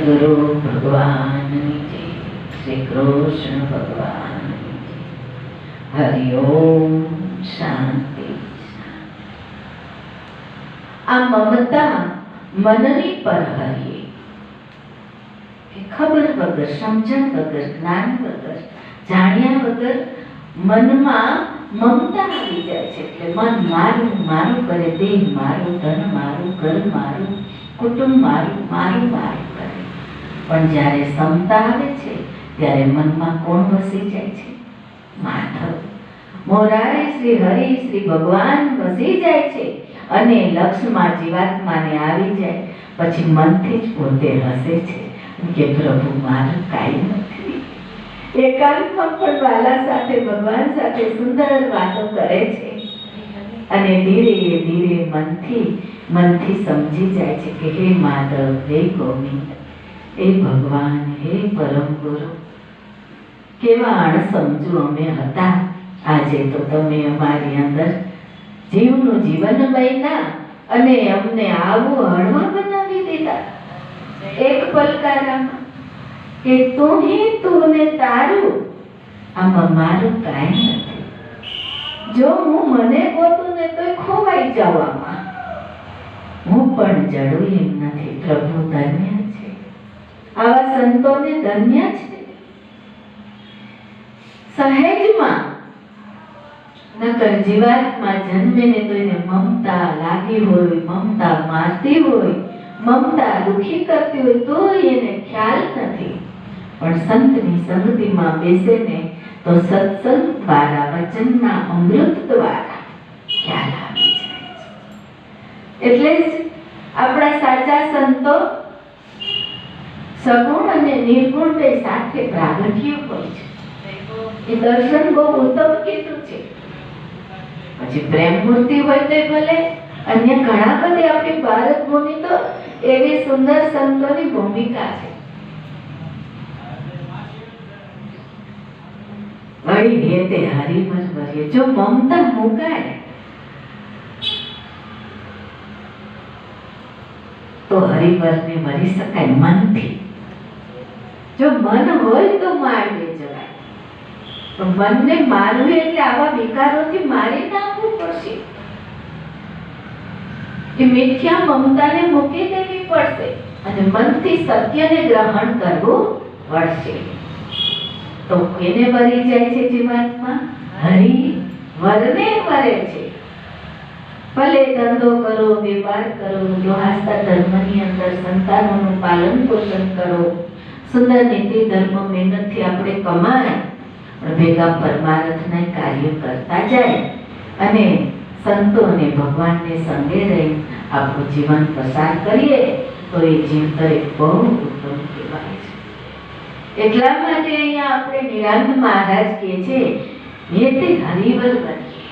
સદગુરુ ભગવાનની જય. શ્રી કૃષ્ણ ભગવાનની જય. હરિ ઓમ. શાંતિ. આ મમતા મનની પર હરીએ, ખબર વગર, સમજણ વગર, જ્ઞાન વગર, જાણ્યા વગર મનમાં મમતા આવી જાય છે. એટલે મન મારું મારું કરે, દેહ મારું, ધન મારું, ઘર મારું, કુટુંબ મારું, મારું મારું કરે. પણ જ્યારે સમતા આવે છે ત્યારે મનમાં કોણ વસી જાય છે? માધવ, મોરારી, શ્રી હરિ, શ્રી ભગવાન વસી જાય છે અને લક્ષમાં જીવાત્માને આવી જાય. પછી મનથી જ પોતે હસે છે કે પ્રભુ મારું કાંઈ નથી. એકાંતમાં પણ વાલા સાથે, ભગવાન સાથે સુંદર વાતો કરે છે અને ધીરે ધીરે મનથી સમજી જાય છે કે હે માધવ, હે ગોવિંદ, હે ભગવાન, હે પરમ ગુરુ, કેવા અણસમજુ અમે હતા. આજે તો તમે અમારી અંદર જીવનું જીવન બન્યા અને અમને આવું હળવા બનાવી દીધા એક પલકારામાં કે તું ને તારું. આમાં મારું કાંઈ નથી. જો હું મને ગોતું ને તો ખોવાઈ જવામાં, હું પણ જડું એમ નથી. પ્રભુ ધન્ય છે, આવા સંતોને ધન્ય છે. સહેજમાં નકર જીવાત્મા જન્મે ને તો એને મમતા લાગી હોય, મમતા મારતી હોય, મમતા દુખી કરતી હોય તો એને ખ્યાલ નથી. પણ સંતની સંગતિમાં બેસે ને તો સત્સંગ દ્વારા, વચનના અમૃત દ્વારા ખ્યાલ આવી જાય છે. એટલે જ આપણા સાચા સંતો સગુણ અને નિર્ગુણ બે સાથે પ્રાગટ્ય હોય છે. એ દર્શન બહુ ઉત્તમ કીધું છે. પછી પ્રેમ મૂર્તિ હોય તો ભલે, અન્ય ઘણા બધી આપણી ભારત ભૂમિ તો એવી સુંદર સંતોની ભૂમિકા છે. વળી હેતે હરિવર વર્ય. જો મમતા મુકાય તો હરિવરને વરી શકાય મનથી. જો મન હોય તો મારી જવાય. તો મનને મારવું એટલે આવા વિકારોથી મારી નાખવું પડશે. એ મિથ્યા મમતાને મૂકી દેવી પડશે અને મનથી સત્યને ગ્રહણ કરવું પડશે. તો કેને વરી જાય છે જીવાત્મા? હરિ વરને વરે છે. ભલે ધંધો કરો, વેપાર કરો, ગૃહસ્થ ધર્મની અંદર સંતાનોનું પાલન પોષણ કરો, સુંદર નીતિ ધર્મ મહેનતથી આપણે કમાય, પણ ભેગા પરમાર્થના કાર્ય કરતા જાય અને સંતો અને ભગવાનને સંગે રહી આપણું જીવન પસાર કરીએ તો એ જીવતર બહુ ઉત્તમ કહેવાય છે. એટલા માટે અહીંયા આપણે નિરાંત મહારાજ કહે છે હેતે હરિવર બનીએ.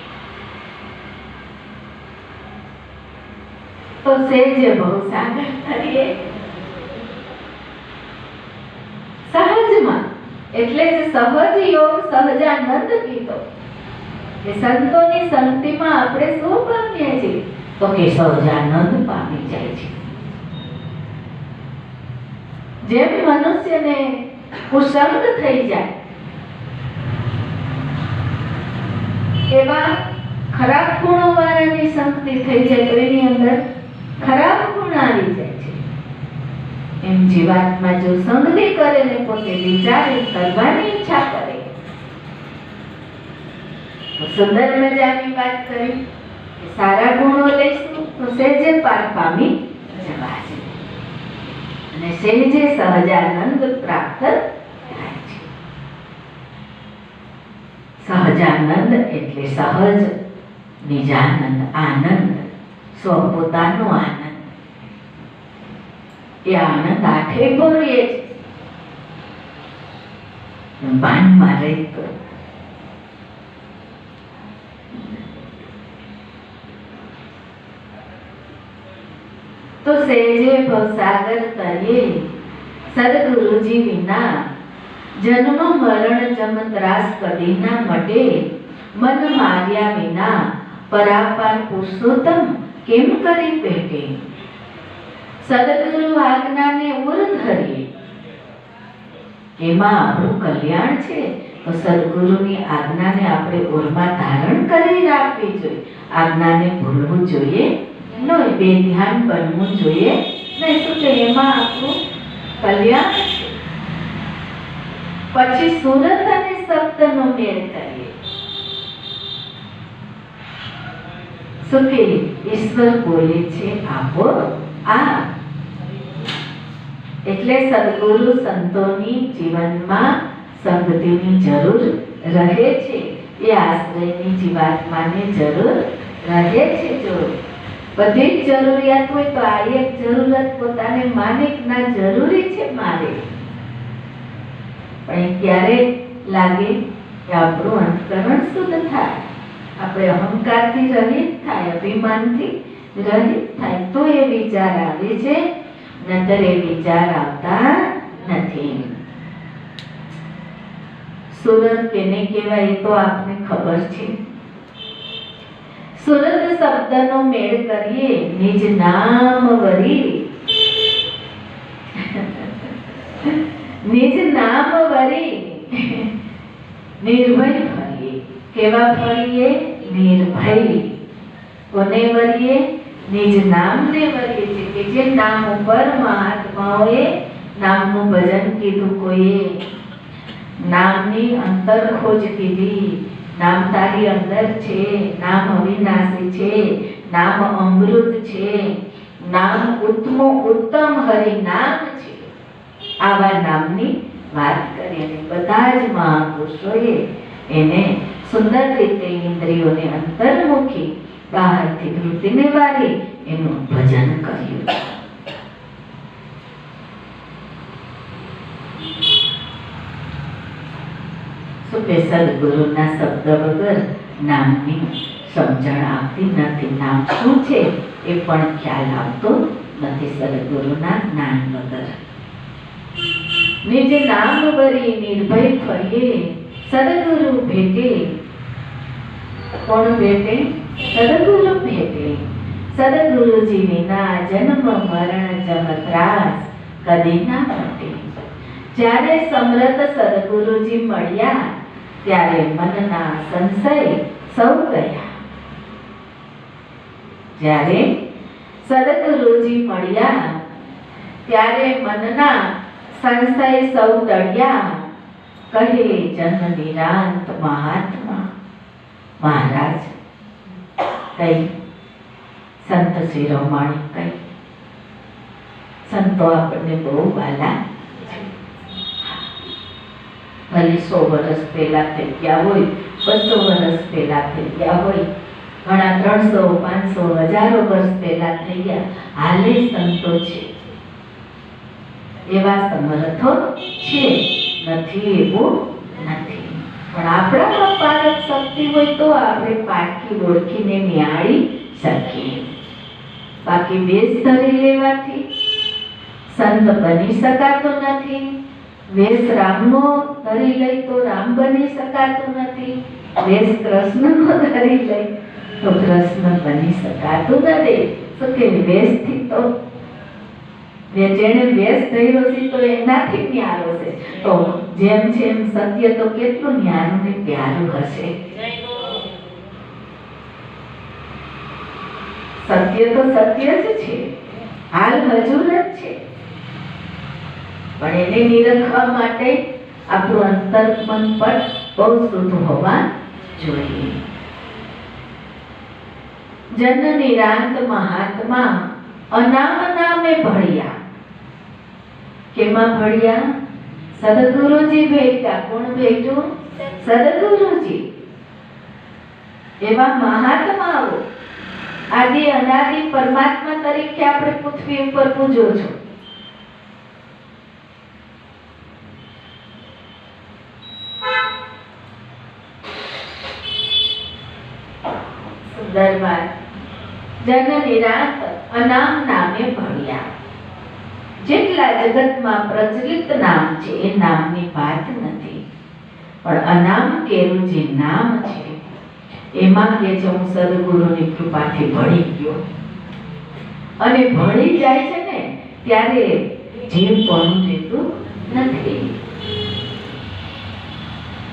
તો સેજ ભવસાગર તરીએ સહજમાં, એટલે જ સહજ યોગ સહજાનંદ કીધો કે સંતોની સંગતિમાં આપણે શું પામીએ છીએ? તો કે સહજાનંદ પામી જાય છે. જેમ મનુષ્યને કુસંગ થઈ જાય, એવા ખરાબ ગુણો વાળાની સંગતિ થઈ જાય તો એની અંદર ખરાબ ગુણ આવી જાય છે. એમ જીવાત્મા જો સંગતિ કરે ને પોતે વિચારે, કરવાની ઈચ્છા કરે, તો સુંદર મજાની વાત કરી કે સારા ગુણો લઈશું તો સહેજે પાર પામી જવાશે અને સહેજે સહજાનંદ પ્રાપ્ત થાય છે. સહજાનંદ એટલે સહજ નિજાનંદ, આનંદ, સ્વપોતાનો આનંદ. એ આનંદ આઠે ભરીએ છે. ભાનમાં રહી તો સહેજે ભવસાગર તરીએ સદગુરુજી વિના જન્મ મરણ જમ ત્રાસ કદી ના મટે. મન માર્યા વિના પરાપાર પુરુષોત્તમ કેમ કરી પેટે. સદગુરુ આજ્ઞાને ઉર ધરીએ, એમાં આપણું કલ્યાણ છે. તો સદગુરુની આજ્ઞાને આપણે ઉરમાં ધારણ કરી રાખવી જોઈએ. આજ્ઞાને ભૂલવું જોઈએ નહીં, બેધ્યાન બનવું જોઈએ નહીં. શું કે એમાં આપણું કલ્યાણ છે. પછી સુરત અને શબ્દનો મેળ કરીએ. શું કે ઈશ્વર બોલે છે આપો આ. એટલે સદગુરુ સંતોની જીવનમાં સંગતિની જરૂર રહે છે. એ આશ્રયની જીવાત્માને જરૂર રહે છે. જો બધી જ જરૂરિયાત હોય તો આ એક જરૂરત પોતાને માને કે ના જરૂરી છે મારે, પણ ક્યારે લાગે કે આપણું અંતકરણ શુદ્ધ થાય, આપણે અહંકારથી રહિત થાય, અભિમાનથી રહિત થાય, તો એ વિચાર આવે છે. નતર એ વિચાર આવતા નથી. સુરત કેને કહેવાય એ તો આપને ખબર છે. સુરત શબ્દનો મેળ કરીએ. નિજ નામ વરી, નિજ નામ વરી નિર્ભય ફરીએ. કેવા ફરીએ? નિર્ભય. કોને વરીએ? નિજ નામને વરીએ છે કે જે નામ ઉપર મહાત્માઓએ નામનું ભજન કીધું, કોઈએ નામની અંતર ખોજ કીધી. નામ તારી અંદર છે, નામ અવિનાશી છે, નામ અમૃત છે, નામ ઉત્તમ હરિ નામ છે. આવા નામની વાત કરી અને બધા જ મહાપુરુષોએ એને સુંદર રીતે ઇન્દ્રિયોને અંતર્મુખી, બહારથી વૃત્તિને વારી એનું ભજન કર્યું. સદગુરુના શબ્દ વગર નામની સમજણ આવતી નથી. નામ શું છે એ પણ ખ્યાલ આવતો નથી સદગુરુના જ્ઞાન વગર. નિજ નામ વરી નિર્ભય ફરીએ. સદગુરુ ભેટે. કોણ ભેટે? સદગુરુ ભેટે. સદગુરુજી વિના જન્મ મરણ જમત્રાસ કદી ના મટે. જ્યારે સમરથ સદગુરુજી મળ્યા ત્યારે મનના સંશય સૌ ગયા. જ્યારે સદગુરુજી મળ્યા ત્યારે મનના સંશય સૌ ટળ્યા. કહે જન નિરાંત મહાત્મા. મહારાજ કઈ સંત શિરોમણી કઈ સંતો આપણને બહુ વાલા, ભલે 100 વર્ષ પહેલા થઈ ગયા હોય, 200 વર્ષ પહેલા થઈ ગયા હોય, ઘણા 300, 500, હજારો વર્ષ પહેલા થઈ ગયા, હાલે સંતો છે. એવા સમર્થો છે, નથી એવું નથી. પણ આપણામાં પારક શક્તિ હોય તો આપણે પારખી ઓળખીને નિહાળી શકીએ. બાકી વેશ ધરી લેવાથી સંત બની શકાતો નથી. વેશ રામનો ધરી લઈ તો રામ બની શકાતું નથી. વેશ કૃષ્ણનો ધરી લઈ તો કૃષ્ણ બની શકાતું નથી. તો કે વેશથી તો જેણે વેશ ધર્યો છે તો એનાથી ન્યારો છે. તો જેમ છે એમ સત્ય તો કેટલું ન્યારું ને પ્યારું હશે. સત્ય તો સત્ય જ છે, હાલ હજુર જ છે. પણ એને નિરખવા માટે આપણું અંતર્મન પણ બહુ શુદ્ધ હોવા જોઈએ. જન નિરાંત મહાત્મા અનામ નામે ભળ્યા. કેમાં ભળ્યા? સદગુરુજી ભેટ્યા. કોણ ભેટ્યું? સદગુરુજી. એવા મહાત્માઓ આદિ અનાદિ પરમાત્મા તરીકે આપણે પૃથ્વી ઉપર પૂજો છો. સુંદર વાત. જન નિરાંત અનામ નામે ભળ્યા. જેટલા જગતમાં પ્રચલિત નામ છે એ નામની વાત નથી, પણ અનામ કેરું જે નામ છે એમાં કે છે હું સદગુરુની કૃપાથી ભળી ગયો. અને ભળી જાય છે ને ત્યારે જીવ પણ રહેતું નથી.